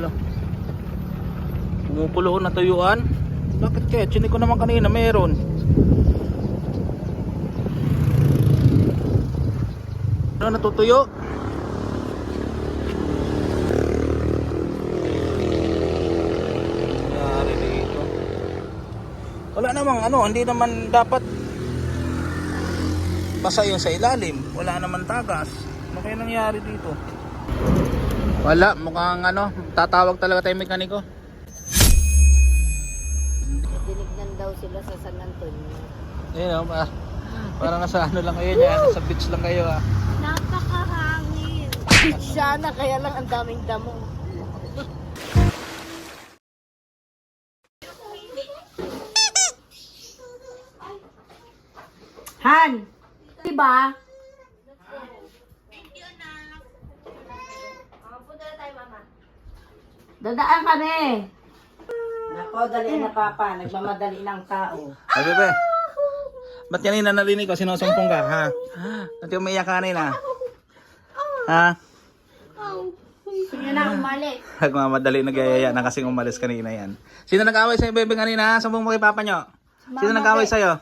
Wala. Kumukulo na tuyuan. Bakit kaya? Chinik ko naman kanina meron. Ano natutuyo? Nangyari dito. Wala namang ano, hindi naman dapat basa yung sa ilalim. Wala naman tagas. Ano kaya nangyari dito? Wala, mukhang ano, tatawag talaga tayo mekaniko. Dinignan daw sila sa San Antonio. Ayun, parang nasa ano lang kayo niya, nasa beach lang kayo ah. Napakahangin. Sana kaya lang ang daming damo. Han! Diba? Dadaan kami. Nako, dali na papa. Nagmamadali ng tao. Ay, bebe. Ba't kanina narinig ko, sinusumpong ka, ha? Ba't yung umiyak ka kanina? Ha? Sige na, umalis. Nagmamadali, nagyayaya na kasing umalis kanina yan. Sino nag-away sa'yo, bebe, kanina? Sumbong mo kay papa nyo. Sino nag-away sa'yo?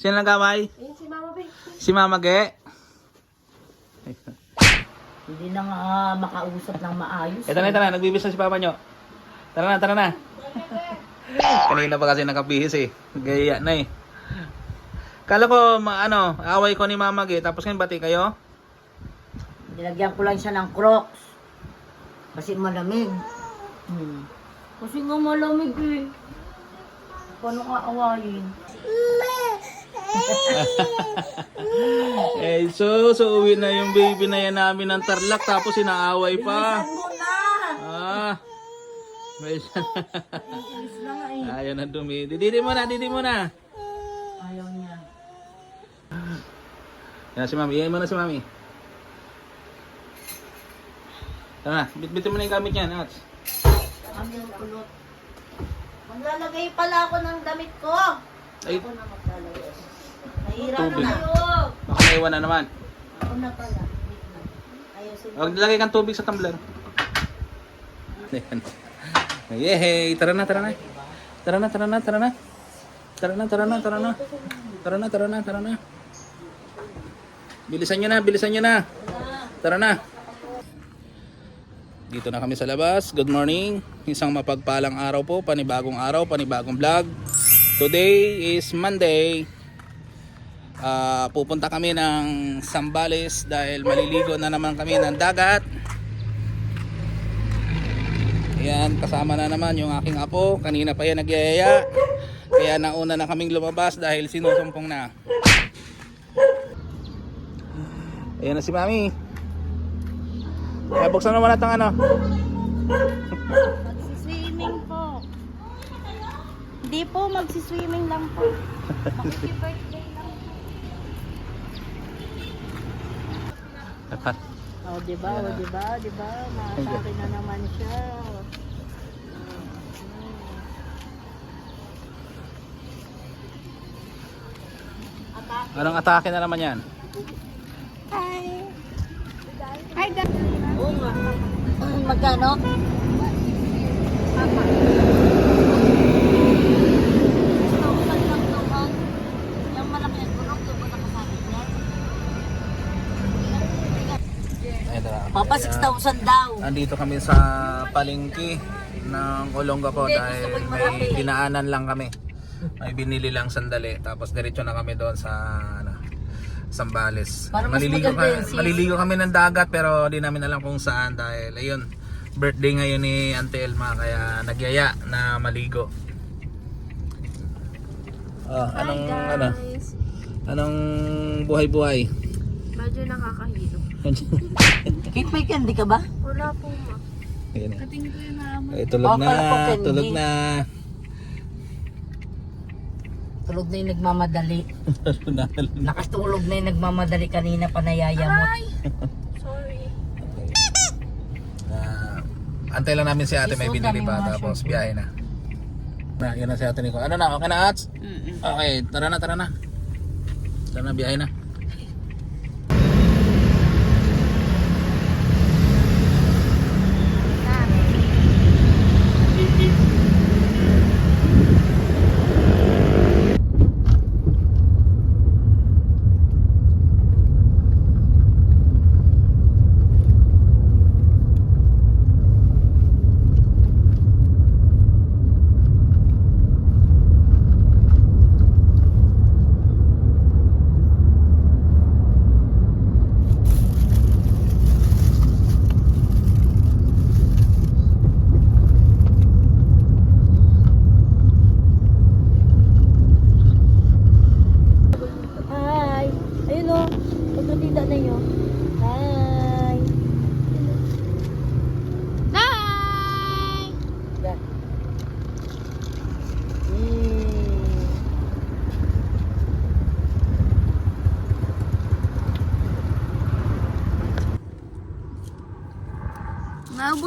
Sino nag-away? Si Mama Be. Si Mama Ge? Hindi na nga makausap ng maayos. Ito na, nagbibis na si papa nyo. Tara na. Kanina pa kasi nakabihis eh. Gaya na eh. Kala ko, away ko ni Mama Ge, tapos ngayon bati kayo? Nilagyan ko lang siya ng Crocs. Kasi malamig. Kasi nga malamig eh. Paano ka awayin? Eh, so uwi na yung baby na yan namin ng Tarlac, tapos inaaway pa. Bilisan mo na! Ah. Inis na nga eh. Ayaw na dumi. Didi mo na. Ayaw niya. Yan si Mami. Iyan mo na si Mami. Tara na. Bitbitin mo na yung gamit niya, Nats. Kami ang kulot. Maglalagay pala ako ng damit ko. Ay, Ako na maglalagay. Nahirap Tubig. na kayo. baka naiwan na naman. Ako na pala. Ayusin ko. Huwag lagay kang tubig sa tumbler. Yehey! Tara na. Bilisan nyo na. Tara na. Dito na kami sa labas. Good morning. Isang mapagpalang araw po. Panibagong araw, panibagong vlog. Today is Monday. Pupunta kami ng Zambales dahil maliligo na naman kami ng dagat. Ayan, kasama na naman yung aking apo. Kanina pa yan nagyayaya. Kaya nauna na kaming lumabas dahil sinusumpong na. Ayan na si Mami. Kaya buksan naman natin ano. Magsiswimming po. Hindi po, magsiswimming lang po. Makiki-birthday lang po. Oh, diba? Masakin na naman siya. Anong atake na naman yan? Hi! Hi, guys! Oo nga. Magkano? Papa. Yung malaki ang gulong, doon mo nakasabi niya. Papa, 6,000 daw. Andito kami sa palengke ng Olongapo dahil may dinaanan lang kami. May binili lang sandali tapos diretso na kami doon sa Zambales. Para mas maganda yun, sis. Maliligo kami ng dagat pero di namin alam kung saan dahil ayun, birthday ngayon ni Auntie Elma kaya nagyaya na maligo. Anong buhay-buhay? Medyo nakakahilo. Cake may candy ka ba? Wala po, ma. Ayan. Katingin ko yung naman. Ay, tulog na, Pala po, candy. tulog na. Tulog na yung nagmamadali. Nakatulog na yung nagmamadali kanina pa nayayamot. Ay! Sorry. Antay lang namin si ate may Isuot binili namin pa mga tapos short. biyahe na. Yan na si ate Nico. Ano na? Okay na, Ats? Okay, tara na. Tara na, biyahe na.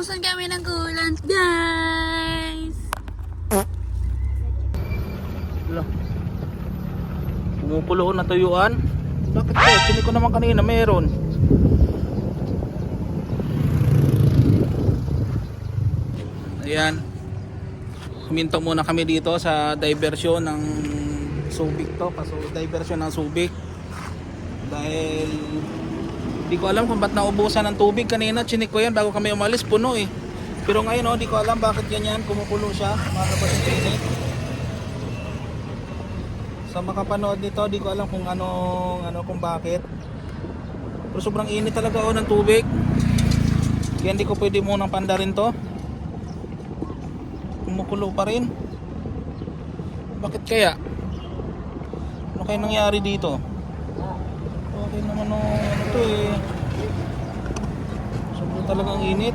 Naubusan kami ng coolant, guys! Wala. Pumupulo na tuyuan. Bakit ko? Sini ko naman kanina meron. Ayan. Huminto muna kami dito sa diversyon ng Subic to. Diversyon ng Subic. Dahil di ko alam kung ba't naubusan ng tubig kanina. Chinik ko yan bago kami umalis. Puno eh. Pero ngayon di ko alam bakit ganyan. Kumukulo siya. Mga kapatid init. Sa makapanood nito, di ko alam kung kung bakit. Pero sobrang init talaga ng tubig. Kaya hindi ko pwede munang pandarin to. Kumukulo pa rin. Bakit kaya? Ano kaya nangyari dito? Okay naman to eh. Sobrang talagang init.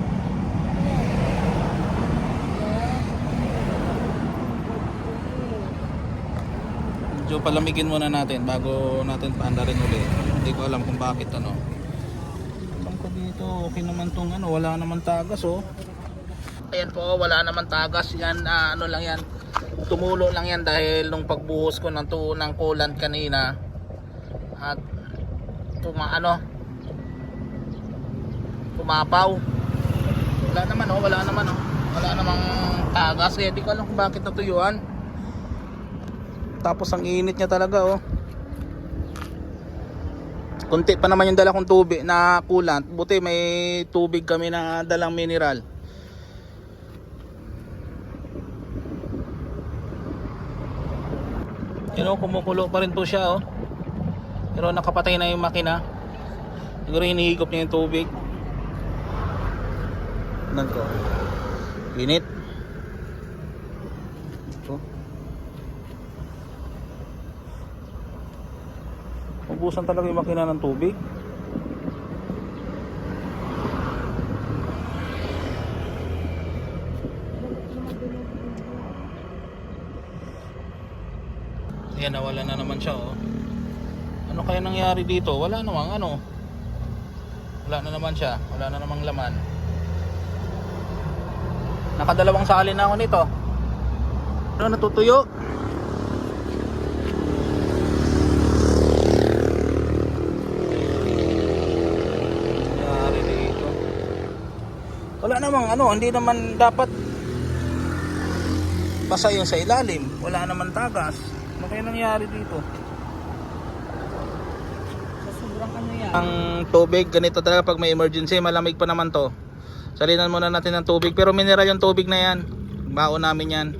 Medyo palamigin muna natin bago natin paandarin ulit. Hindi ko alam kung bakit Alam ko dito okay naman tong wala naman tagas oh. Ayan po, wala naman tagas yan. Lang yan. Tumulo lang yan dahil nung pagbuhos ko ng coolant kanina at pumapaw. Wala namang tagas. Kaya di ko alam kung bakit natuyuan. Tapos ang init niya talaga oh. Kunti pa naman yung dala kong tubig na coolant. Buti may tubig kami na dalang mineral. Kumukulo pa rin po siya oh. Pero nakapatay na yung makina. Siguro hinihigop niya yung tubig. Nandito. Init. Ito. Ubusan talaga yung makina ng tubig. Ayan, nawala na naman siya oh. Ano kaya nangyari dito? Wala namang wala na naman siya. Wala na namang laman. Nakadalawang sali na ako nito. Natutuyo. Nangyari dito. Wala namang hindi naman dapat basa yung sa ilalim. Wala naman tagas. Ano kaya nangyari dito? Sa sobrang yan. Ang tubig, ganito talaga pag may emergency. Malamig pa naman to. Salinan muna natin ng tubig. Pero mineral yung tubig na yan. Baon namin yan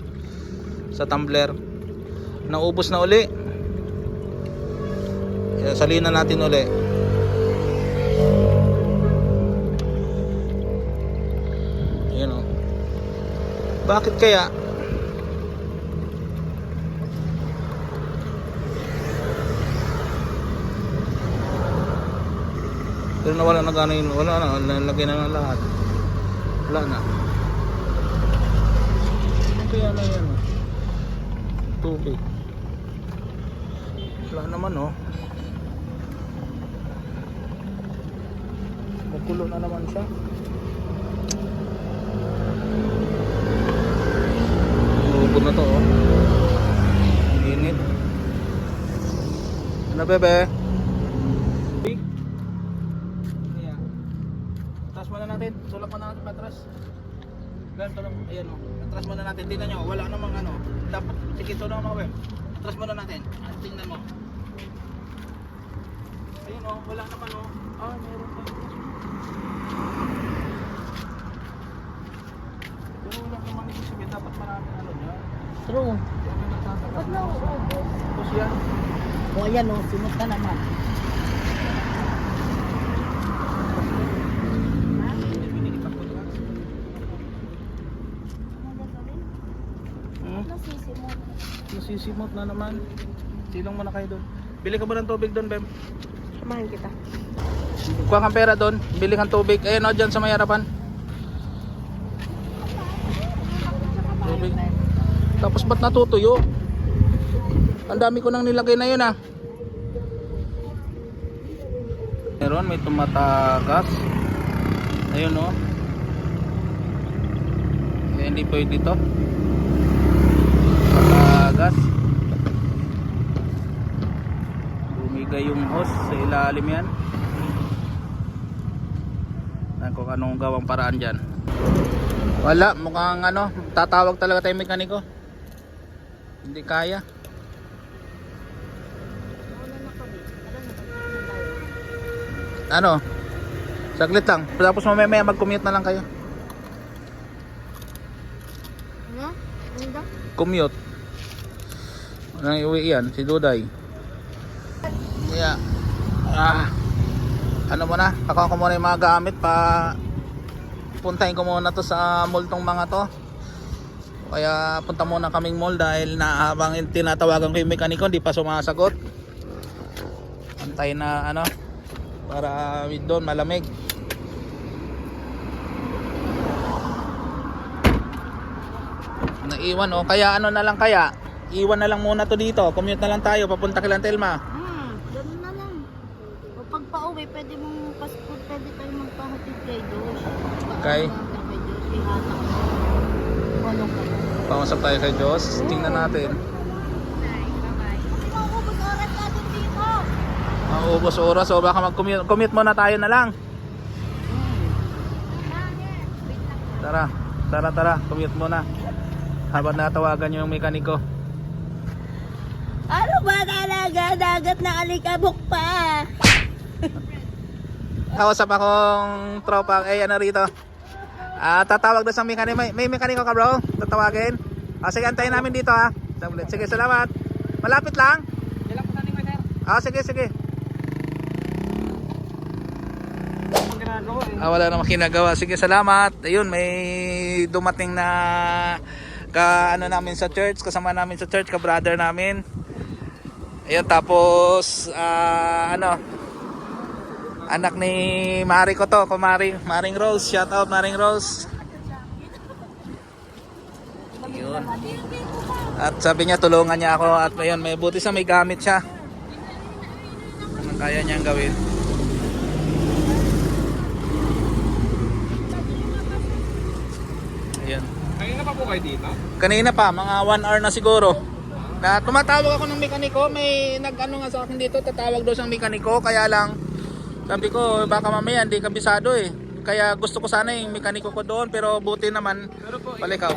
sa tumbler. Naubos na uli. Salinan natin uli. Ayan o. Bakit kaya? Pero nawala na gano'n, wala na, nalagay na ng lahat. Wala na. Ano kaya na yan? Tubig. Wala naman oh. Magulo na naman siya. Lubog na to oh. Ang init. Ano bebe? Natin, sulak muna natin patras. Ganito lang, ayan o. Patras muna natin, tingnan nyo, wala namang dapat sikito na mga web. Patras muna natin, tingnan mo. Ayan o, wala naman o. Meron pa. Pero wala namang ibig sabihin, dapat maraming niya. True. Ba't nauubos? Tapos yan. O ayan o, simot na naman. Nasisimot na naman. Silong mo na kayo doon. Bili ka ba ng tubig doon, Bem? Samahin kita. Kuha kang pera doon. Bili kang tubig. Ayun o, dyan sa may harapan. Tubig. Tapos ba't natutuyo? Ang dami ko nang nilagay na yun ah. Meron, may tumatagas. Ayun o. hindi pwede to. Gas. Bumigay yung hose sa ilalim yan. Kung anong gawang paraan dyan. Wala, mukhang ano, tatawag talaga tayo mekaniko. Hindi kaya. Ano? Saglit lang. Tapos mamaya mag-commute na lang kayo. Ano? Ano daw? Commute. Anong iuwi yan? Si Duday. Yeah. Ano muna? Kakuha ko muna yung mga gamit pa puntahin ko muna to sa mall tong mga to. Kaya punta muna kaming mall dahil na habang tinatawagan ko yung mekaniko hindi pa sumasagot. Antay na ano para doon malamig. Naiwan oh, kaya ano na lang kaya iwan na lang muna to dito, commute na lang tayo papunta kay Lantelma. Ganun na lang. O pag pauwi, pwede mong passport, pwede tayo magpahatid kay Josh. Kay? Kay Josh, ihatak mo. Anong ka? Pamasok tayo kay Diyos, tingnan natin. Bye-bye. Kasi maubos oras natin dito. Maubos oras o baka mag-commute muna tayo na lang. Tara, commute muna. Habang natawagan yung mekaniko. Ano ba talaga? Dagat na alikabok pa. Kausap akong tropa ano rito. Tatawag na sa mekaniko. May mekaniko ka bro? Tatawagin? Sige, antayin namin dito ha. Sige, salamat. Malapit lang? Sige. Wala namang ginagawa. Sige, salamat. Ayun, may dumating na ano namin sa church, kasama namin sa church, ka brother namin. Ayun, tapos ano, anak ni Mari ko to, Maring Rose. Shout out Maring Rose. Ayun. At sabi niya tulungan niya ako at ayun, may buti sa may gamit siya. Ano kaya niyang gawin? Ayun. Kanina pa po kayo dito? Kanina pa, mga 1 hour na siguro. Na tumatawag ako ng mekaniko, may nag-ano nga sa akin dito, tatawag daw siyang mekaniko, kaya lang sabi ko baka mamaya hindi kabisado eh. Kaya gusto ko sana yung mekaniko ko doon, pero buti naman Pero po, palikaw.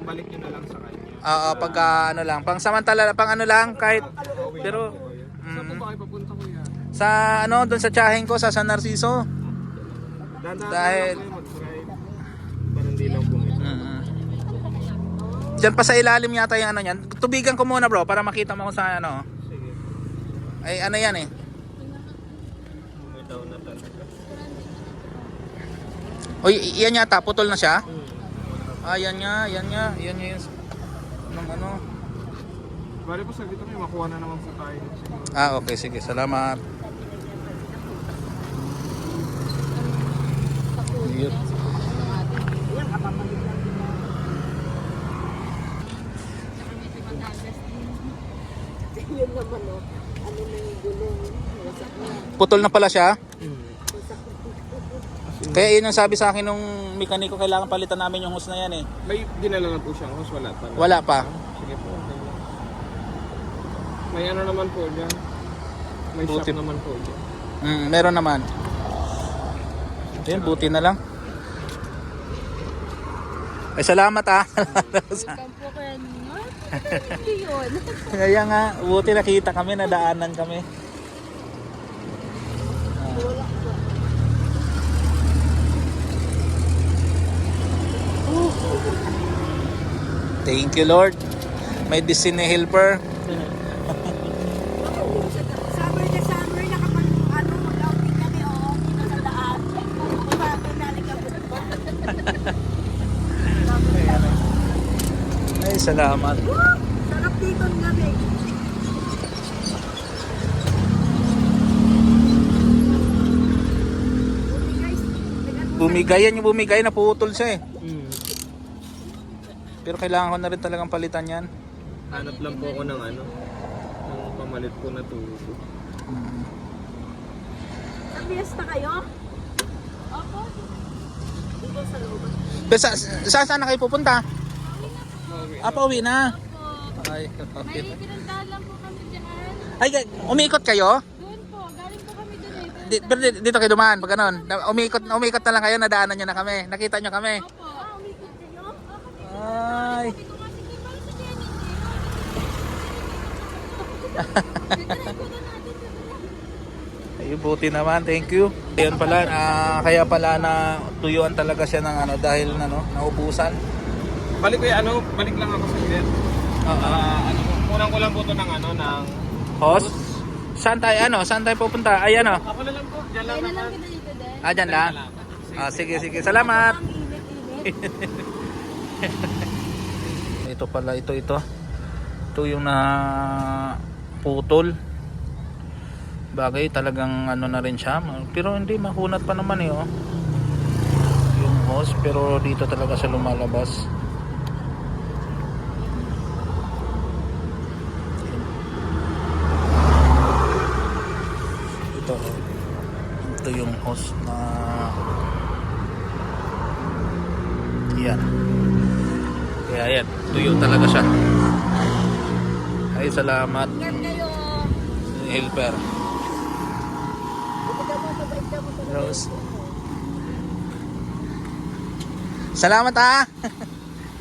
balik nyo na lang sa kanya. Pagka ano lang, pang samantala, pang ano lang kahit pero Saan po ba kayo papunta ko yan? sa ano doon sa tiyahin ko sa San Narciso. Dadaan Dahil- lang kayo mag-drive. Parang di lang bumili. Diyan pa sa ilalim yata yung ano niyan. Tubigan ko muna bro para makita mo kung sa ano. Sige. Ay ano yan eh. Bumitaw na talaga. Oy, iyan yata, putol na siya. Yan nga yung ano. Bali po saglit kami, makuha na naman sa tayo. Okay, sige, salamat. Yun. Putol na pala siya. Kaya yun ang sabi sa akin nung mekaniko, kailangan palitan namin yung hose na yan eh. May dinala na po siyang hose, wala pa. Wala pa. Sige po, okay lang. May ano naman po dyan. May Buti. shop naman po dyan. Meron naman. Ayun, buti na lang. Ay, salamat ah. Kampo kaya niyo? Hindi yun. Kaya nga, buti nakita kami, nadaanan kami. Thank you Lord. May destiny helper. Summer na kapag mag-outing kami, dito sa daan. Umaga na alikabok pa. Ay, salamat. Sarap dito ang gabi. Bumigay yan yung bumigay, naputol siya eh. Pero kailangan ko na rin talagang palitan yan. Hanap lang po ako ng ano, ng pamalit po na tubo. Sa fiesta kayo? Opo. Dito sa loob. Pero saan na kayo pupunta? Pauwi na. Opo. Ay, May pinuntahan lang po kami dyan. Ay, umiikot kayo? Doon po. Galing po kami doon eh. Pero dito kayo dumaan, pag ganun. Umiikot na lang kayo, nadaanan nyo na kami. Nakita nyo kami. Opo. Umikot kayo? Ay. Sabi ko nga, sige, parang si Jenny. Ay, buti naman, thank you. Ayun pala, kaya pala na tuyuan talaga siya ng ano dahil naubusan. Balik lang ako sa gate. Unang ko lang po ito ng Host? Saan tayo pupunta? Ay ano? Ako na lang po, dyan lang Kaya na lang naman. kita dito din. Dyan lang. Sige, salamat. Ang init-init. Ito pala, ito. Ito yung na putol. Bagay talagang ano na rin siya, pero hindi mahunat pa naman eh, oh. Yung hose, pero dito talaga siya lumalabas. Ito yung hose na yan. Kaya yan, tuyo talaga siya. Ay, salamat Ingat kayo. helper. Rose. Salamat ha.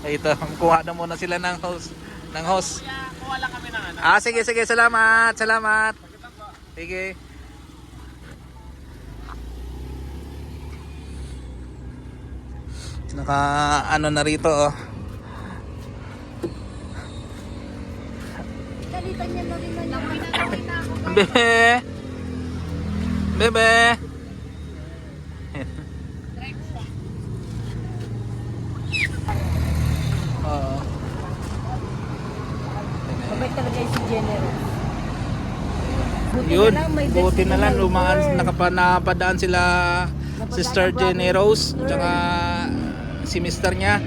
Ito, kuha na muna sila ng hose. Kuha lang kami ng Sige, salamat. Sige. Naka ano na rito, oh. Dalitan niya na rin na naman. Bebe. Oo. Mabait talaga yung si Jenny. Yun, buti na lang napadaan sila Sister Jenny Rose tsaka si mister niya,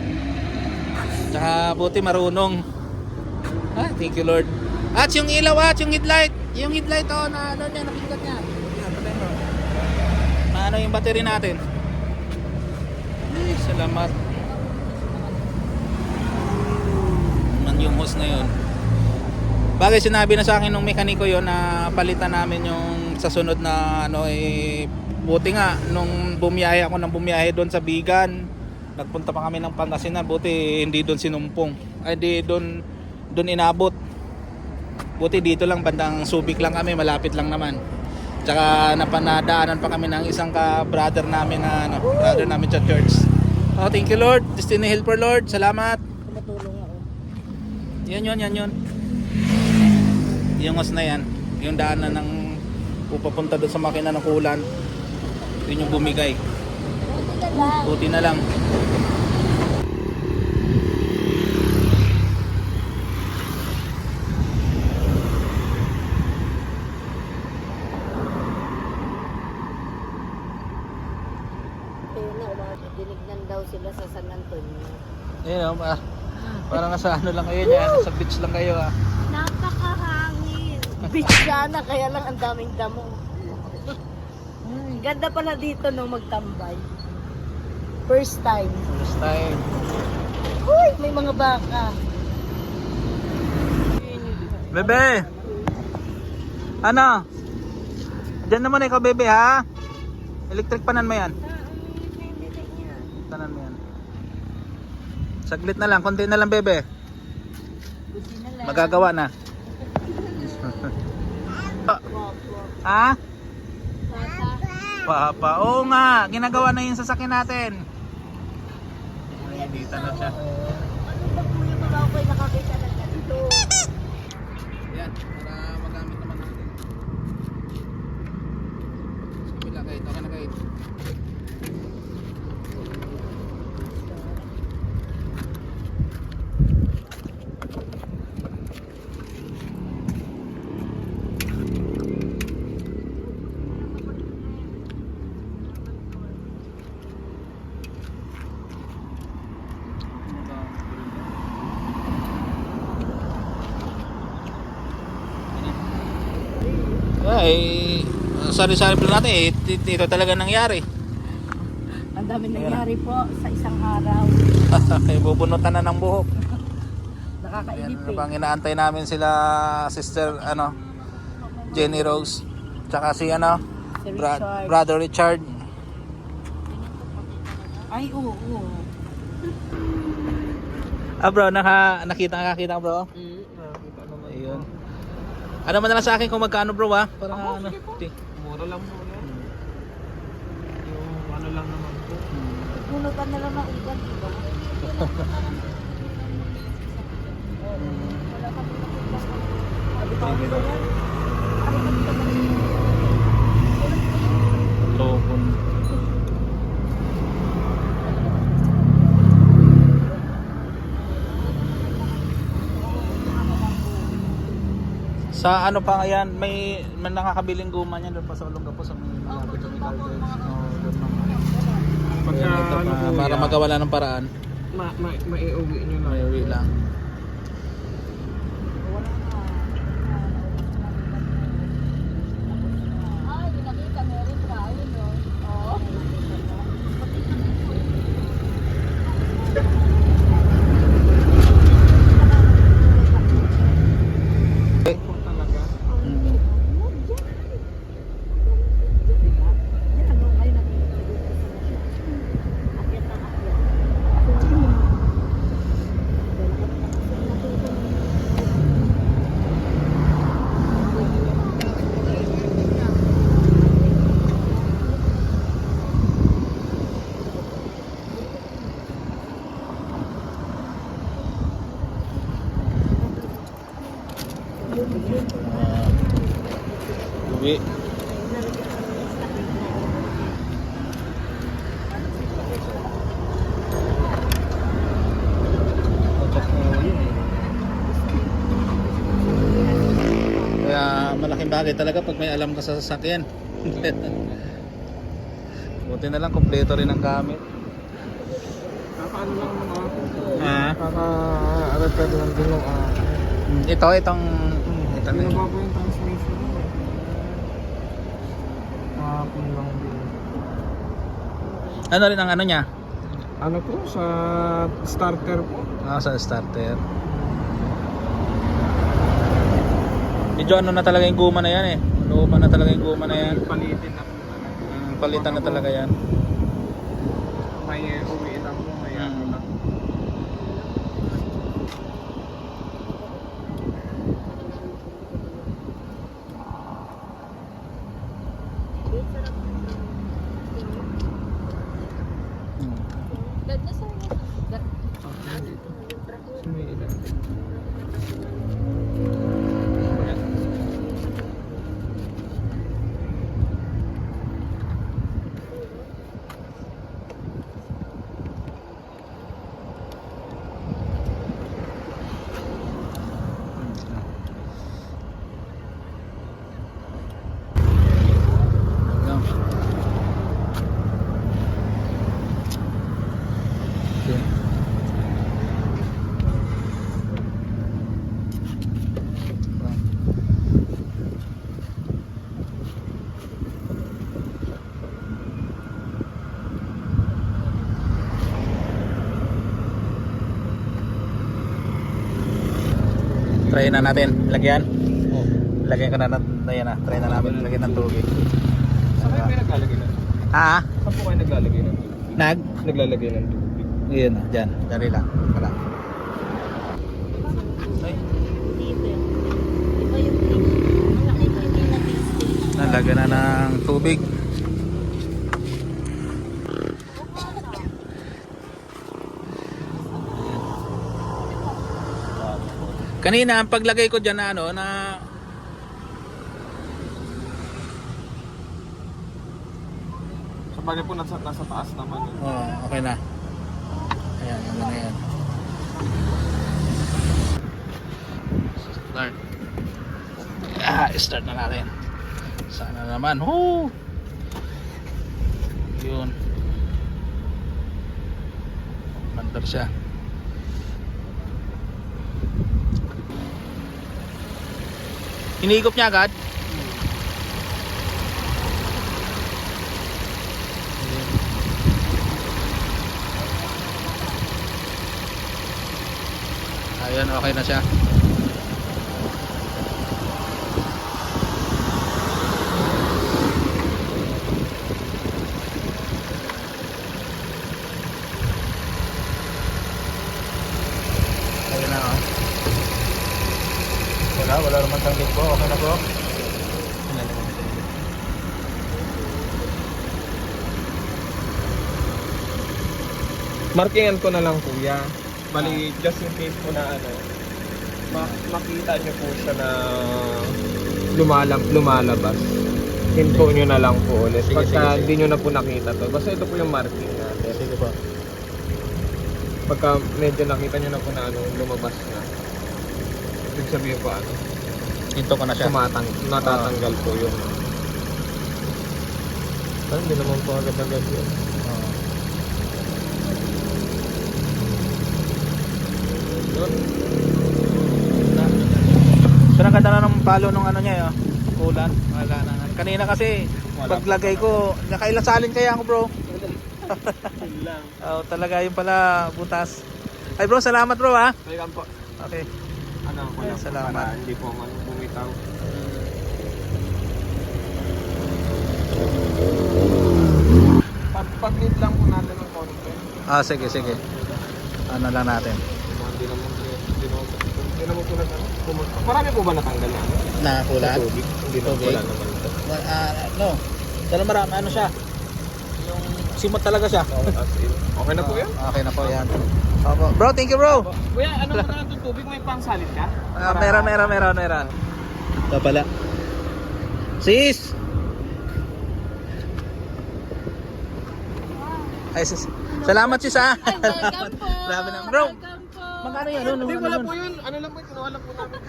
tsaka buti marunong. Thank you Lord. At yung ilaw yung headlight na ano niya, napindat niya. Ano yung battery natin? Ay, salamat. Yung hose na yun. Bagay sinabi na sa akin nung mekaniko yon na palitan namin yung sa sunod na buti nga nung bumiyahe doon sa Bigan, nagpunta pa kami ng Pangasinan, buti hindi doon sinumpong, ay di doon inabot, buti dito lang bandang Subic lang kami, malapit lang naman. Tsaka napanadaanan pa kami ng isang brother namin sa church. Thank you Lord, Destiny Helper Lord, salamat. Tumutulong ako. Yan. Yung hose na yan, yung daanan ng pupapunta doon sa makina ng kulan, yun yung bumigay. Buti na lang. Ayun na, dinignan daw sila sa San Antonio. Ayun, parang nasa lang kayo niya, nasa beach lang kayo Napakahangin. Beach sana, kaya lang ang daming damo. Ganda pala dito nung magtambay. First time. First time. Uy, may mga baka. Bebe! Ano? Diyan naman ikaw bebe ha? Electric panan mo yan. Panan mo yan. Saglit na lang, konti na lang bebe. Magagawa na. Ha? Papa, oo nga, ginagawa na yung sasakyan natin. Ay, dito na siya. Ano ba po yung mga ako'y nakakita na ganito? Yan, para magamit naman natin. Kabila kayo, okay na kayo. Ay, sari-sari plan natin ito talaga nangyari. Ang dami nangyari po sa isang araw. Ay, bubunutan na ng buhok. Nakakainip eh. Habang inaantay namin sila sister Jenny Rose tsaka si Si Richard. brother Richard. Ay, oo. Bro, nakakita ko bro. Nakita naman. Ayun. Ano man na lang sa akin kung magkano bro para Mura lang po yan. Yung ano lang naman po. Punutan na lang ng ugan, diba? Lobon. Sa ano pa yan, may nakakabiling guma niyan doon pa sa Olongapo sa mga malapit sa Gardens. Pagka ano po Para yan, magawala ng paraan, maiuwi nyo lang. may uwi lang. Po talaga. Mm. Uwi. Kaya malaking bagay talaga pag may alam ka sa sasakyan. Buti na lang kompleto rin ang gamit. Kakaano lang mga Ah. kaka-repair lang din yung Itong Ano ba po yung transmission? Kahapon lang din. ano rin ang ano niya? Ano po? Sa starter po. Sa starter. Medyo ano na talaga yung guma na yan eh. Luma na talaga yung guma na yan. Palitin na po. Palitan na talaga yan. May uwi lang po. May ano lang. So, may ilan. Try na natin lagyan. Lagyan ko na yan na. Try na namin lagyan ng tubig. Saan kayo naglalagay ng tubig? Ah, Saan po kayo naglalagay ng tubig? naglalagay ng tubig. Yun na, dyan. Dali lang. Wala. Ay, Iba yung nakita hindi na tasty. nalagyan na ng tubig. Kanina ang paglagay ko diyan na Sa bagay po nasa taas naman. okay na. Ayan, ano na yan. Start. Start na natin. Sana naman. Woo! Yun. Mandar siya. Iniigop niya agad. Ayun, okay na siya. Ayun na, oh. Wala naman tanggit po. Okay na po. Wala naman tanggit. Markingan ko na lang kuya. Bali, just in case po na ano, makita nyo po siya na lumalabas. Hinto nyo na lang po ulit. Sige, Pagka sige. hindi nyo na po nakita to. Basta ito po yung marking natin. Sige po. Pagka medyo nakita nyo na po na ano, lumabas na. Ibig sabihin po ano, Hinto ko na siya. natatanggal po yun. Hindi naman po agad-agad yun. Yun. So ang ganda na ng palo nung ano niya, oh. Kulan. Wala na. Kanina kasi paglagay ko, nakailang salin kaya ako, bro. Yun lang. Oh, talaga yung pala butas. Ay bro, salamat bro ha. Kaya po, Okay. ano ko lang po Salamat. para hindi po man bumitaw. Pag-lead lang po natin ng konti. Ah, sige, sige. Ano lang natin. Hindi naman po natanggal. Marami po ba natanggal yan? Na kulan? Tubig? Hindi naman Tubig? wala naman ito. No. Pero marami ano siya. Yung simot talaga siya. Okay na po yan? Okay na po yan. Opo. Bro, thank you bro. Kuya, ano mo na itong tubig? May pangsalit ka? Meron. Ito pala. Sis! Ay, sis. Salamat sis ha. Welcome po. Grabe na. Bro, Welcome po. magkano yan? Ano, Hindi, ano, wala ano? po yun. Ano lang po, kinuha lang po namin.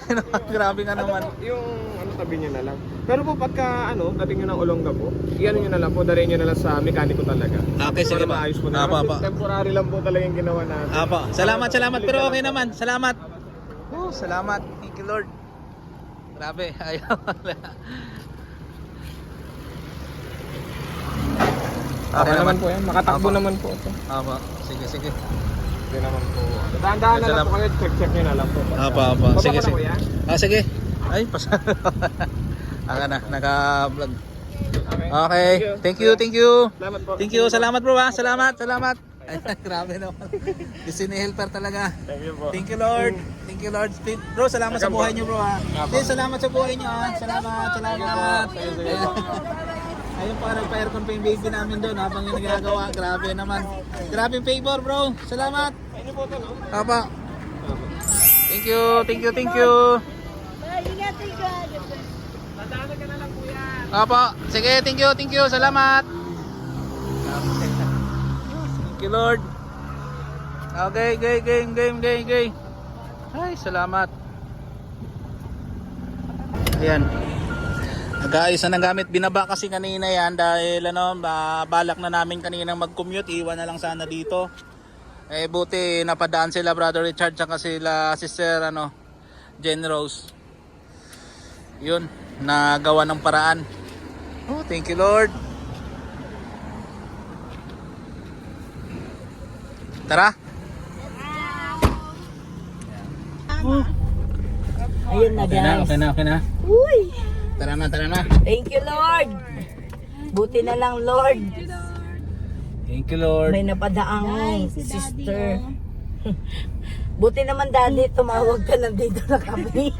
Grabe nga naman. Ano po, yung ano tabi nyo na lang. Pero po pagka ano, dating nyo ng Olonga po, iyan nyo na lang po, dalhin nyo na lang sa mekaniko talaga. Okay, sige Para po. maayos po na. Apa, Kasi apa. temporary lang po talaga yung ginawa natin. Apa. Salamat. Pero okay naman. Salamat. Oh, salamat. Thank you Lord. Grabe. Ayaw. Okay naman po yan. Makatakbo Apa. naman po ito. Apa. Sige. Hindi naman po. Dahan-dahan na lang po kayo. Check nyo na lang po. Apa. Baba Sige. ko na, kuya. Ah, sige. Ay, pas. Aka na, naka-vlog. Okay. Thank you. Salamat po. Thank you. Salamat bro ha. Salamat. Ay, grabe naman. Disney helper talaga. Thank you po. Thank you Lord. Bro, salamat sa buhay niyo bro ha. Salamat sa buhay niyo ha. Salamat. Ayun pa, nagpa-aircon pa yung baby namin doon habang yung nagagawa. Grabe naman. Grabe yung favor bro. Salamat. Apa. Thank you. Ingat. Dadaanan ka na lang kuya. Apa. Sige, thank you. Salamat. Thank you Lord. Okay, game. Ay, salamat. Ayan. Nag-aayos na ng gamit. Binaba kasi kanina yan dahil ano, balak na namin kaninang mag-commute. Iwan na lang sana dito. Eh buti napadaan sila Brother Richard tsaka sila Sister Jen Rose. Yun, nagawa ng paraan. Oh, thank you Lord. Tara. Ayun na guys. Okay na. Uy! Tara na. Thank you Lord. Buti na lang Lord. Thank you Lord. May napadaang sister. Buti naman daddy, tumawag ka, nandito na kami.